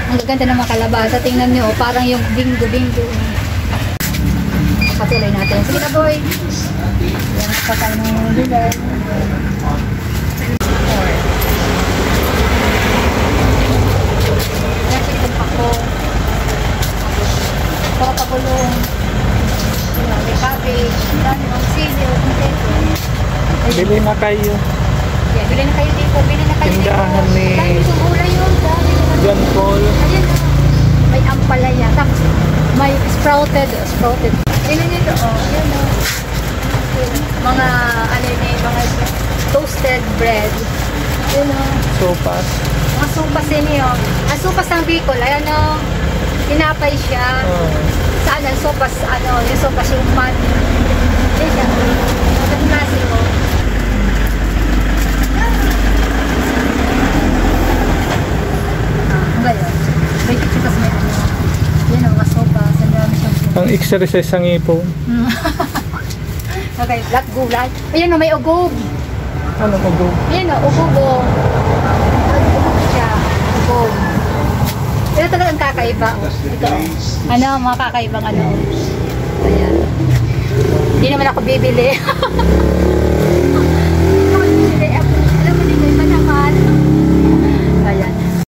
Ang gaganda ng mga kalabasa. Tingnan nyo, parang yung bingo-bingo. Patuloy natin. Sige na, boy. Yan, patay ng bilay. Yan, chicken ako. Papagulong. May cabbage. Dami ng sili. Bili na kayo. Yeah, bili na kayo dito. Bili na kayo Tindahan dito. ni Dami yung gulay yun. Dami. John Paul. Ayan. May ampalaya. Tapos may sprouted. Ayan nito. Ayan o. Mga, ano yun, mga toasted bread. Ayan o. Sopas. Mga supas yun yun. Ang supas ng Bicol. Ayan o. Tinapay siya. Saan ang sopas, yung sopas yung man. Ayan siya. Ang klase ko. Ngayon, may kitsukas may ano. Yan ang mga sopas. Ang dami siyang sopas. Ang exercise ang ipon. Okay, black gulay. Ayan o, may ugog. Ano ko go? Ayan o, ugog o. Ugog siya. Ugog. Ito talagang kakaiba. Ito. Ano, mga kakaibang ano. Ayan. Hindi naman ako bibili.